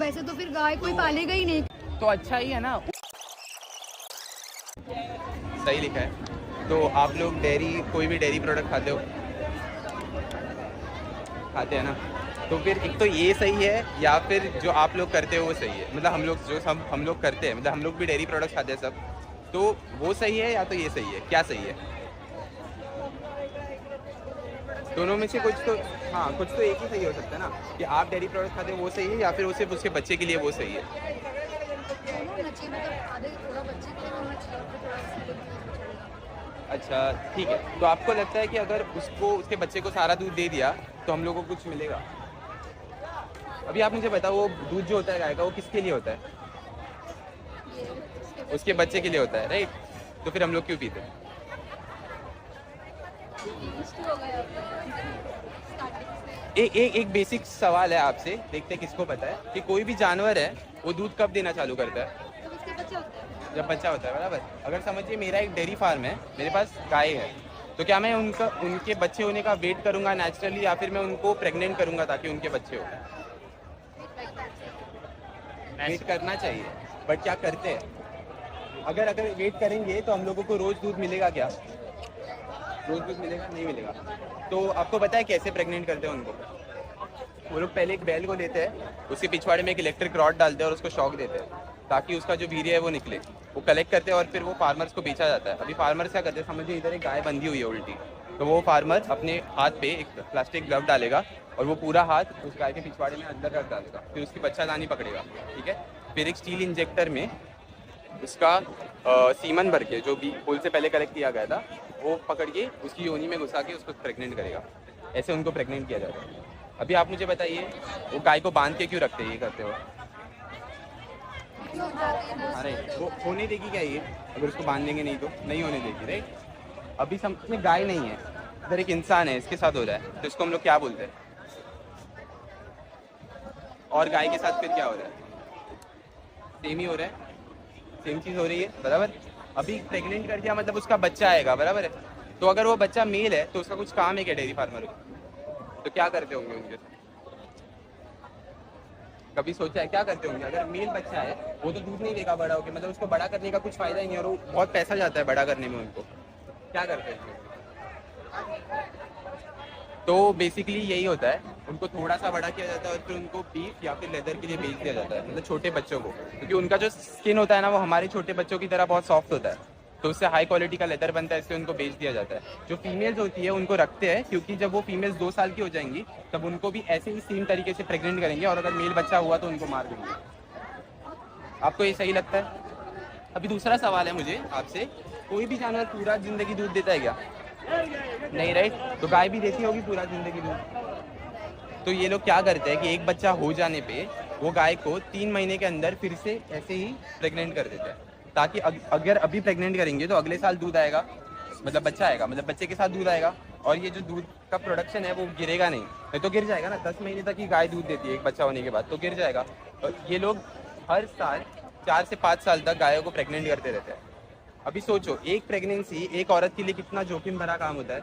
वैसे तो फिर गाय कोई पालेगा ही नहीं। तो अच्छा ही है ना, सही लिखा है। तो आप लोग डेयरी, कोई भी डेयरी प्रोडक्ट खाते हो? खाते हैं ना। तो फिर एक तो ये सही है या फिर जो आप लोग करते हो वो सही है? मतलब हम लोग जो सब हम लोग करते हैं, मतलब हम लोग भी डेयरी प्रोडक्ट खाते हैं सब, तो वो सही है या तो ये सही है? क्या सही है? दोनों में से कुछ तो, हाँ कुछ तो एक ही सही हो सकता है ना, कि आप डेयरी प्रोडक्ट खाते हो वो सही है या फिर वो सिर्फ उसके बच्चे के लिए वो सही है। दोनों होना चाहिए, मतलब आधे थोड़ा बच्चे के लिए होना चाहिए और फिर थोड़ा इसके लिए भी होना चाहिए। अच्छा ठीक है, तो आपको लगता है कि अगर उसको, उसके बच्चे को सारा दूध दे दिया तो हम लोगों को कुछ मिलेगा? अभी आप मुझे बताओ, वो दूध जो होता है गाय का, वो किसके लिए होता है? उसके बच्चे के लिए होता है, राइट? तो फिर हम लोग क्यों पीते हैं? एक बेसिक सवाल है आपसे, देखते हैं किसको पता है, कि कोई भी जानवर है वो दूध कब देना चालू करता है? जब उसके बच्चे होते हैं। जब बच्चा होता है, बराबर। अगर समझिए मेरा एक डेयरी फार्म है, मेरे पास गाय है, तो क्या मैं उनके बच्चे होने का वेट करूंगा नेचुरली, या फिर मैं उनको प्रेग्नेंट करूंगा ताकि उनके बच्चे हो? वेट करना चाहिए, बट क्या करते हैं? अगर अगर वेट करेंगे तो हम लोगों को रोज दूध मिलेगा क्या? रोज दूध मिलेगा? नहीं मिलेगा। तो आपको पता है कैसे प्रेग्नेंट करते हैं उनको? वो लोग पहले एक बैल को लेते हैं, उसके पिछवाड़े में एक इलेक्ट्रिक रॉड डालते हैं और उसको शॉक देते हैं ताकि उसका जो वीर्य है वो निकले। वो कलेक्ट करते हैं और फिर वो फार्मर्स को बेचा जाता है। अभी फार्मर्स क्या करते हैं, समझिए इधर एक गाय बंधी हुई है उल्टी, तो वो फार्मर अपने हाथ पे एक प्लास्टिक ग्लव डालेगा और वो पूरा हाथ उस गाय के पिछवाड़े में अंदर रख डालेगा, फिर उसकी बच्चादानी पकड़ेगा, ठीक है। फिर एक स्टील इंजेक्टर में उसका सीमन भर के, जो भी पुल से पहले कलेक्ट किया गया था, वो पकड़ के उसकी योनि में घुसा के उसको प्रेग्नेंट करेगा। ऐसे उनको प्रेग्नेंट किया जाता है। अभी आप मुझे बताइए, वो गाय को बांध के क्यों रखते हैं ये करते हो? अरे वो होने देगी क्या ये? अगर उसको बांध देंगे नहीं तो नहीं होने देगी, राइट? अभी इसमें गाय नहीं है, इधर एक इंसान है, इसके साथ हो रहा है, तो इसको हम लोग क्या बोलते हैं? और गाय के साथ फिर क्या हो रहा है? सेम ही हो रहा है, सेम चीज़ हो रही है, बराबर। अभी प्रेग्नेंट कर दिया मतलब उसका बच्चा आएगा, बराबर है। तो अगर वो बच्चा मेल है तो उसका कुछ काम है क्या डेयरी फार्मर को? तो क्या करते होंगे उनके साथ? कभी सोचा है क्या करते होंगे? अगर मेल बच्चा है वो तो दूध नहीं देगा बड़ा होकर, मतलब उसको बड़ा करने का कुछ फायदा ही नहीं, और वो बहुत पैसा जाता है बड़ा करने में उनको। क्या करते हैं? तो बेसिकली यही होता है, उनको थोड़ा सा बड़ा किया जाता है और फिर उनको बीफ या फिर लेदर के लिए बेच दिया जाता है, मतलब छोटे बच्चों को, क्योंकि उनका जो स्किन होता है ना वो हमारे छोटे बच्चों की तरह बहुत सॉफ्ट होता है, तो उससे हाई क्वालिटी का लेदर बनता है, इसलिए उनको बेच दिया जाता है। जो फीमेल्स होती है उनको रखते हैं, क्योंकि जब वो फीमेल्स 2 साल की हो जाएंगी तब उनको भी ऐसे ही सेम तरीके से प्रेग्नेंट करेंगे, और अगर मेल बच्चा हुआ तो उनको मार देंगे। आपको ये सही लगता है? अभी दूसरा सवाल है मुझे आपसे, कोई भी जानवर पूरा जिंदगी दूध देता है क्या? नहीं, राइट? तो गाय भी देती होगी पूरा जिंदगी दूध। तो ये लोग क्या करते हैं कि एक बच्चा हो जाने पे वो गाय को 3 महीने के अंदर फिर से ऐसे ही प्रेग्नेंट कर देते हैं, ताकि अगर अभी प्रेग्नेंट करेंगे तो अगले साल दूध आएगा, मतलब बच्चा आएगा, मतलब बच्चे के साथ दूध आएगा, और ये जो दूध का प्रोडक्शन है वो गिरेगा नहीं तो गिर जाएगा ना। 10 महीने तक ही गाय दूध देती है एक बच्चा होने के बाद, तो गिर जाएगा। और ये लोग हर साल 4 से 5 साल तक गायों को प्रेग्नेंट करते रहते हैं। अभी सोचो, एक प्रेगनेंसी एक औरत के लिए कितना जोखिम भरा काम होता है,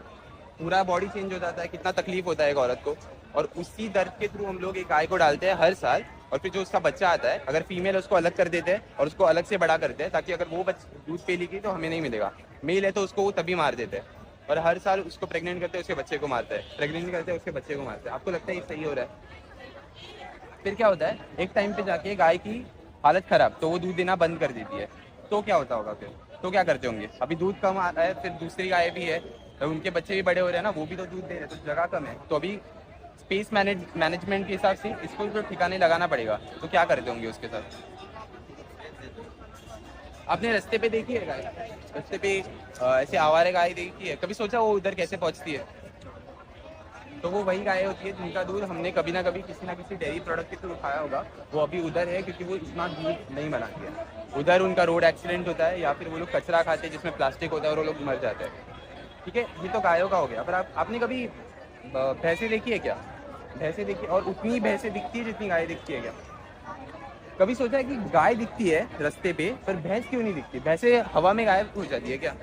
पूरा बॉडी चेंज हो जाता है, कितना तकलीफ होता है एक औरत को, और उसी दर्द के थ्रू हम लोग एक गाय को डालते हैं हर साल, और फिर जो उसका बच्चा आता है, अगर फीमेल है उसको अलग कर देते हैं और उसको अलग से बड़ा करते हैं, ताकि अगर वो दूध पी लेगी तो हमें नहीं मिलेगा। मेल है तो उसको वो तभी मार देते हैं, और हर साल उसको प्रेग्नेंट करते हैं, उसके बच्चे को मारते हैं, प्रेग्नेंट करते हैं उसके बच्चे को मारते हैं। आपको लगता है ये सही हो रहा है? फिर क्या होता है, एक टाइम पे जाके गाय की हालत खराब, तो वो दूध देना बंद कर देती है, तो क्या होता होगा फिर? तो क्या करते होंगे? अभी दूध कम आ रहा है, फिर दूसरी गाय भी है, तो उनके बच्चे भी बड़े हो रहे हैं ना, वो भी तो दूध दे रहे हैं, तो जगह कम है, तो अभी स्पेस मैनेजमेंट के हिसाब से इसको तो ठिकाने लगाना पड़ेगा, तो क्या करते होंगे उसके साथ? आपने रास्ते पे देखी है गाय? रास्ते पे ऐसे आवारे गाय देखी है? कभी सोचा वो उधर कैसे पहुंचती है? तो वो वही गाय होती है जिनका दूध हमने कभी ना कभी किसी ना किसी डेयरी प्रोडक्ट के थ्रू खाया होगा। वो अभी उधर है क्योंकि वो इतना दूध नहीं बनाती है। उधर उनका रोड एक्सीडेंट होता है, या फिर वो लोग कचरा खाते हैं जिसमें प्लास्टिक होता है और वो लोग मर जाते हैं। ठीक है, ये तो गायों का हो गया। पर आपने कभी भैंसें देखी है क्या? भैंसें देखी, और उतनी भैंसें दिखती है जितनी गाय दिखती है क्या? कभी सोचा है कि गाय दिखती है रास्ते पे पर भैंस क्यों नहीं दिखती? भैंसें हवा में गायब हो जाती है क्या?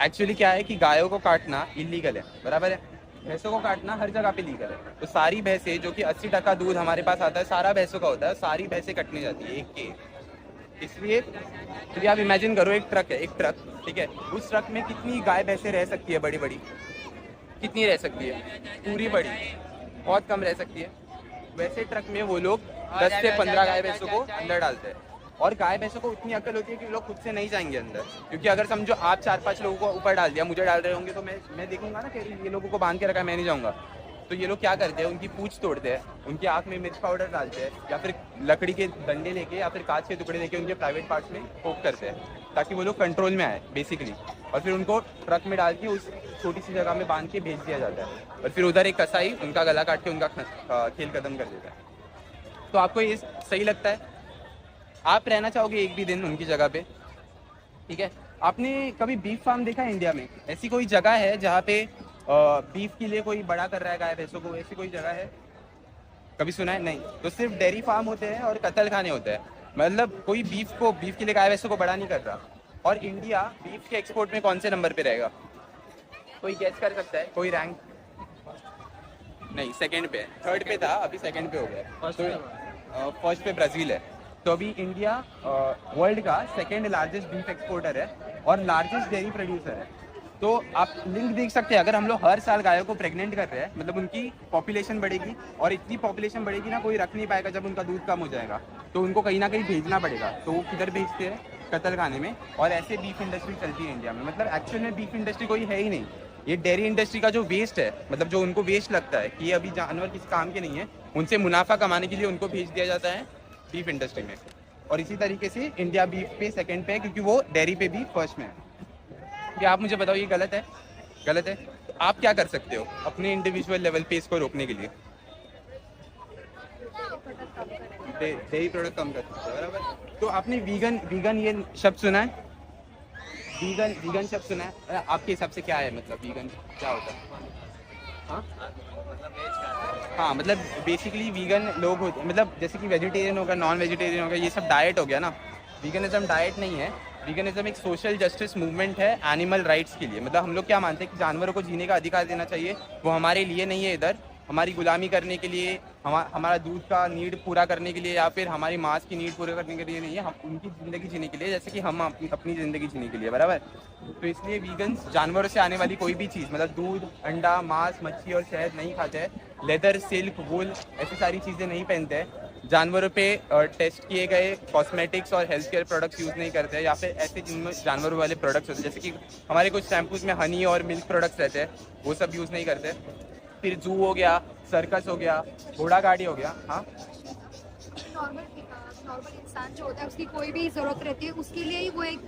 एक्चुअली क्या है कि गायों को काटना इलीगल है, बराबर है। भैंसों को काटना हर जगह पे लीगल है। तो सारी भैंसें जो कि 80% दूध हमारे पास आता है सारा भैंसों का होता है, सारी भैंसें कटनी जाती है एक के एक। इसलिए तो आप इमेजिन करो एक ट्रक है, एक ट्रक, ठीक है, उस ट्रक में कितनी गाय भैंसें रह सकती है, बड़ी बड़ी कितनी रह सकती है, पूरी बड़ी बहुत कम रह सकती है। वैसे ट्रक में वो लोग 10 से 15 गाय भैंसों को अंदर डालते हैं। और गाय भैंसों को इतनी अकल होती है कि लोग खुद से नहीं जाएंगे अंदर, क्योंकि अगर समझो आप 4-5 लोगों को ऊपर डाल दिया, मुझे डाल रहे होंगे, तो मैं देखूंगा ना कि ये लोगों को बांध के रखा है, मैं नहीं जाऊंगा। तो ये लोग क्या करते हैं, उनकी पूंछ तोड़ते हैं, उनकी आँख में मिर्च पाउडर डालते हैं, या फिर लकड़ी के डंडे लेके या फिर कांच के टुकड़े लेके उनके प्राइवेट पार्ट्स में पोक करते हैं, ताकि वो लोग कंट्रोल में आए बेसिकली। और फिर उनको ट्रक में डाल के उस छोटी सी जगह में बांध के भेज दिया जाता है, और फिर उधर एक कसाई उनका गला काट के उनका खेल खत्म कर देता है। तो आपको ये सही लगता है? आप रहना चाहोगे एक भी दिन उनकी जगह पे? ठीक है। आपने कभी बीफ फार्म देखा है इंडिया में? ऐसी कोई जगह है जहाँ पे बीफ के लिए कोई बड़ा कर रहा है गाय भैंसों को? ऐसी कोई जगह है? कभी सुना है? नहीं। तो सिर्फ डेयरी फार्म होते हैं और कत्ल खाने होते हैं, मतलब कोई बीफ के लिए गाय भैंसों को बड़ा नहीं कर रहा। और इंडिया बीफ के एक्सपोर्ट में कौन से नंबर पे रहेगा? कोई गेस कर सकता है? कोई रैंक? नहीं, सेकंड पे, थर्ड पे था, अभी सेकंड पे हो गया। तो फर्स्ट पे ब्राज़ील है। तो अभी इंडिया वर्ल्ड का सेकंड लार्जेस्ट बीफ एक्सपोर्टर है और लार्जेस्ट डेयरी प्रोड्यूसर है। तो आप लिंक देख सकते हैं, अगर हम लोग हर साल गायों को प्रेग्नेंट कर रहे हैं, मतलब उनकी पॉपुलेशन बढ़ेगी, और इतनी पॉपुलेशन बढ़ेगी ना, कोई रख नहीं पाएगा जब उनका दूध कम हो जाएगा, तो उनको कहीं ना कहीं भेजना पड़ेगा। तो वो किधर भेजते हैं? कत्ल खाने में। और ऐसे बीफ इंडस्ट्री चलती है इंडिया में। मतलब एक्चुअल में बीफ इंडस्ट्री कोई है ही नहीं, ये डेयरी इंडस्ट्री का जो वेस्ट है, मतलब जो उनको वेस्ट लगता है कि ये अभी जानवर किसी काम के नहीं है, उनसे मुनाफा कमाने के लिए उनको भेज दिया जाता है बीफ इंडस्ट्री में। और इसी तरीके से इंडिया बीफ पे सेकंड पे है, क्योंकि वो डेयरी पे भी फर्स्ट में है। क्या आप मुझे बताओ, ये गलत है? गलत है। तो आप क्या कर सकते हो अपने इंडिविजुअल लेवल पे इसको रोकने के लिए? डेयरी प्रोडक्ट कम कर सकते हो, बराबर। तो आपने वीगन ये शब्द सुना है? वीगन शब्द सुना है? आपके हिसाब से क्या है, मतलब वीगन क्या होता है? हाँ, मतलब बेसिकली वीगन लोग होते, मतलब जैसे कि वेजिटेरियन होगा, नॉन वेजिटेरियन होगा, ये सब डाइट हो गया ना। वीगनिज्म डाइट नहीं है, वीगनिज्म एक सोशल जस्टिस मूवमेंट है एनिमल राइट्स के लिए। मतलब हम लोग क्या मानते हैं कि जानवरों को जीने का अधिकार देना चाहिए, वो हमारे लिए नहीं है इधर, हमारी गुलामी करने के लिए, हमारा दूध का नीड पूरा करने के लिए, या फिर हमारी मांस की नीड पूरा करने के लिए नहीं है, हम उनकी ज़िंदगी जीने के लिए, जैसे कि हम अपनी ज़िंदगी जीने के लिए, बराबर। तो इसलिए वीगन्स जानवरों से आने वाली कोई भी चीज़, मतलब दूध, अंडा, मांस, मच्छी और शहद नहीं खाते हैं, लेदर, सिल्क, वूल, ऐसी सारी चीज़ें नहीं पहनते हैं, जानवरों पे टेस्ट किए गए कॉस्मेटिक्स और हेल्थ केयर प्रोडक्ट्स यूज़ नहीं करते हैं, या फिर ऐसे जिनमें जानवरों वाले प्रोडक्ट्स होते हैं, जैसे कि हमारे कुछ शैम्पूज में हनी और मिल्क प्रोडक्ट्स रहते हैं, वो सब यूज़ नहीं करते। फिर जू हो गया, सर्कस हो गया, घोड़ा गाड़ी हो गया। हाँ, नॉर्मल इंसान जो होता है उसकी कोई भी ज़रूरत रहती है, उसके लिए ही वो एक,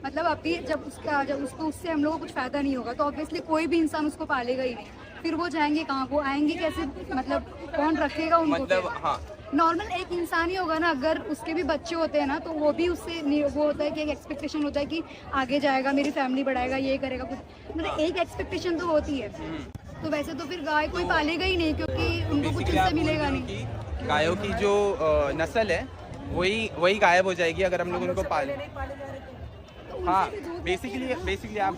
मतलब अभी जब उसको उससे हम लोगों को कुछ फ़ायदा नहीं होगा, तो ऑब्वियसली कोई भी इंसान उसको पालेगा ही नहीं। फिर वो जाएंगे कहाँ, वो आएंगे कैसे, मतलब कौन रखेगा उनको? मतलब हाँ, नॉर्मल एक इंसान ही होगा ना, अगर उसके भी बच्चे होते हैं ना, तो वो भी उससे वो होता है कि एक एक्सपेक्टेशन होता है कि आगे जाएगा, मेरी फैमिली बढ़ाएगा, ये करेगा कुछ, मतलब एक एक्सपेक्टेशन तो होती है। तो वैसे तो फिर गाय कोई पालेगा ही नहीं, क्योंकि उनको कुछ उससे मिलेगा नहीं। गायों की जो नस्ल है वही गायब हो जाएगी अगर हम लोग उनको पाले। हाँ, बेसिकली आप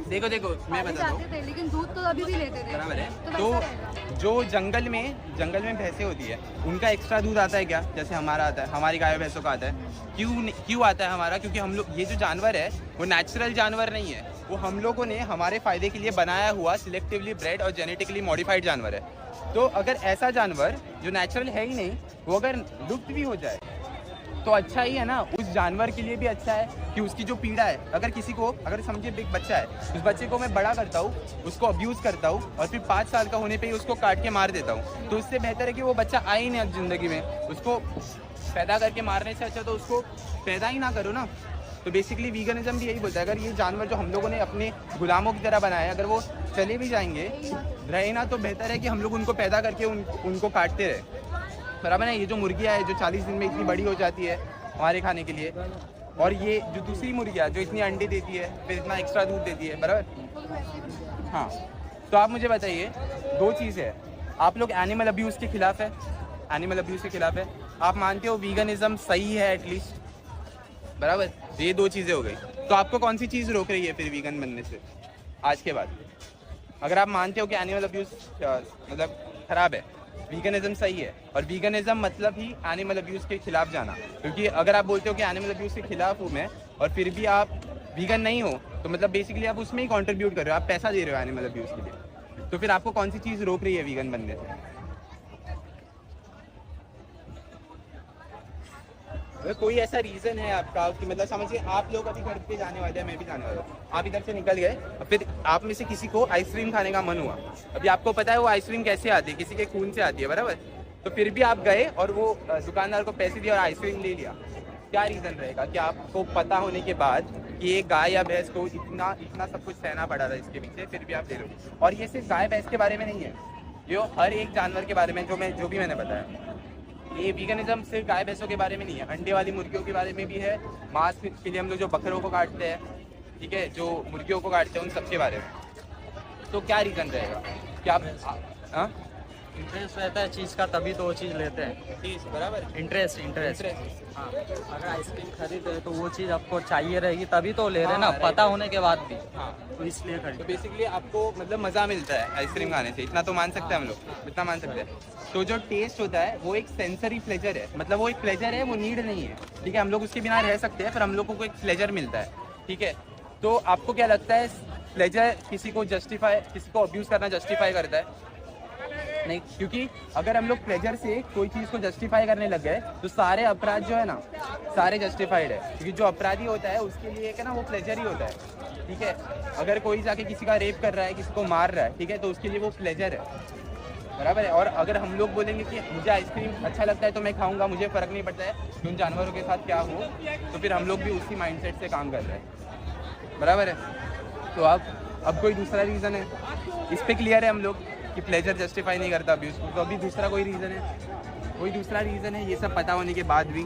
देखो मैं बताता हूँ, लेकिन दूध तो अभी भी लेते थे, बराबर है। तो जो जंगल में भैंसें होती है, उनका एक्स्ट्रा दूध आता है क्या? जैसे हमारा आता है, हमारी गाय भैंसों का आता है। क्यों आता है हमारा? क्योंकि हम लोग, ये जो जानवर है वो नेचुरल जानवर नहीं है, वो हम लोगों ने हमारे फ़ायदे के लिए बनाया हुआ सिलेक्टिवली ब्रेड और जेनेटिकली मॉडिफाइड जानवर है। तो अगर ऐसा जानवर जो नेचुरल है ही नहीं, वो अगर लुप्त भी हो जाए तो अच्छा ही है ना, उस जानवर के लिए भी अच्छा है कि उसकी जो पीड़ा है, अगर समझिए एक बच्चा है, उस बच्चे को मैं बड़ा करता हूँ, उसको अब्यूज़ करता हूँ, और फिर 5 साल का होने पे ही उसको काट के मार देता हूँ, तो उससे बेहतर है कि वो बच्चा आए ही नहीं ज़िंदगी में। उसको पैदा करके मारने से अच्छा तो उसको पैदा ही ना करो ना। तो बेसिकली वीगनिज्म भी यही बोलता है, अगर ये जानवर जो हम लोगों ने अपने गुलामों की तरह बनाया, अगर वो चले भी जाएंगे रहे ना, तो बेहतर है कि हम लोग उनको पैदा करके उनको काटते रहे, बराबर है। ये जो मुर्गियाँ है जो 40 दिन में इतनी बड़ी हो जाती है हमारे खाने के लिए, और ये जो दूसरी मुर्गियाँ जो इतनी अंडे देती है, फिर इतना एक्स्ट्रा दूध देती है, बराबर। हाँ, तो आप मुझे बताइए, 2 चीज़ है, आप लोग एनिमल अब्यूज़ के खिलाफ है, आप मानते हो वीगनिज्म सही है एटलीस्ट, बराबर। ये 2 चीज़ें हो गई। तो आपको कौन सी चीज़ रोक रही है फिर वीगन बनने से आज के बाद? अगर आप मानते हो कि एनिमल अब्यूज मतलब खराब है, वीगनिज्म सही है, और वीगनिज्म मतलब ही एनिमल अब्यूज के खिलाफ जाना, क्योंकि अगर आप बोलते हो कि एनिमल अब्यूज के खिलाफ हूँ मैं और फिर भी आप वीगन नहीं हो, तो मतलब बेसिकली आप उसमें ही कंट्रीब्यूट कर रहे हो, आप पैसा दे रहे हो एनिमल अब्यूज के लिए, तो फिर आपको कौन सी चीज़ रोक रही है वीगन बनने से? अगर कोई ऐसा रीज़न है आपका कि मतलब समझिए आप लोग अभी घर पे जाने वाले हैं, मैं भी जाने वाला हूँ, आप इधर से निकल गए और फिर आप में से किसी को आइसक्रीम खाने का मन हुआ, अभी आपको पता है वो आइसक्रीम कैसे आती है, किसी के खून से आती है, बराबर, तो फिर भी आप गए और वो दुकानदार को पैसे दिए और आइसक्रीम ले लिया, क्या रीज़न रहेगा कि आपको पता होने के बाद कि एक गाय या भैंस को इतना इतना सब कुछ सहना पड़ा था इसके पीछे, फिर भी आप ले लो? और ये सिर्फ गाय भैंस के बारे में नहीं है, ये हर एक जानवर के बारे में जो भी मैंने बताया। ये वीगनिज्म सिर्फ गाय भैंसों के बारे में नहीं है, अंडे वाली मुर्गियों के बारे में भी है, मांस के लिए हम लोग जो बकरों को काटते हैं, ठीक है, जो मुर्गियों को काटते हैं, उन सब के बारे में। तो क्या रीज़न रहेगा कि आप हाँ इंटरेस्ट रहता है चीज़ का, तभी तो वो चीज़ लेते हैं। चीज़ बराबर, इंटरेस्ट हाँ, अगर आइसक्रीम खरीदे तो वो चीज़ आपको चाहिए रहेगी, तभी तो ले रहे हैं ना, हाँ, पता होने के बाद भी। हाँ, तो इसलिए तो खरीदते बेसिकली आपको मतलब मज़ा मिलता है आइसक्रीम खाने से, इतना तो मान सकते हैं हम लोग, इतना मान सकते हैं। तो जो टेस्ट होता है वो एक सेंसरी प्लेजर है, मतलब वो एक प्लेजर है, वो नीड नहीं है, ठीक है, हम लोग उसके बिना रह सकते हैं, पर हम लोगों को एक प्लेजर मिलता है, ठीक है। तो आपको क्या लगता है प्लेजर किसी को अब्यूज़ करना जस्टिफाई करता है? नहीं, क्योंकि अगर हम लोग प्लेजर से कोई चीज़ को जस्टिफाई करने लग गए तो सारे अपराध जो है ना, सारे जस्टिफाइड है, क्योंकि जो अपराधी होता है उसके लिए एक है ना वो प्लेजर ही होता है, ठीक है। अगर कोई जाके किसी का रेप कर रहा है, किसी को मार रहा है, ठीक है, तो उसके लिए वो प्लेजर है, बराबर है। और अगर हम लोग बोलेंगे कि मुझे आइसक्रीम अच्छा लगता है तो मैं खाऊंगा, मुझे फ़र्क नहीं पड़ता है कि उन जानवरों के साथ क्या हो, तो फिर हम लोग भी उसी माइंडसेट से काम कर रहे हैं, बराबर है। तो अब कोई दूसरा रीज़न है, इस पर क्लियर है हम लोग कि प्लेजर जस्टिफाई नहीं करता अब्यूज़ को, तो अभी दूसरा कोई रीज़न है, ये सब पता होने के बाद भी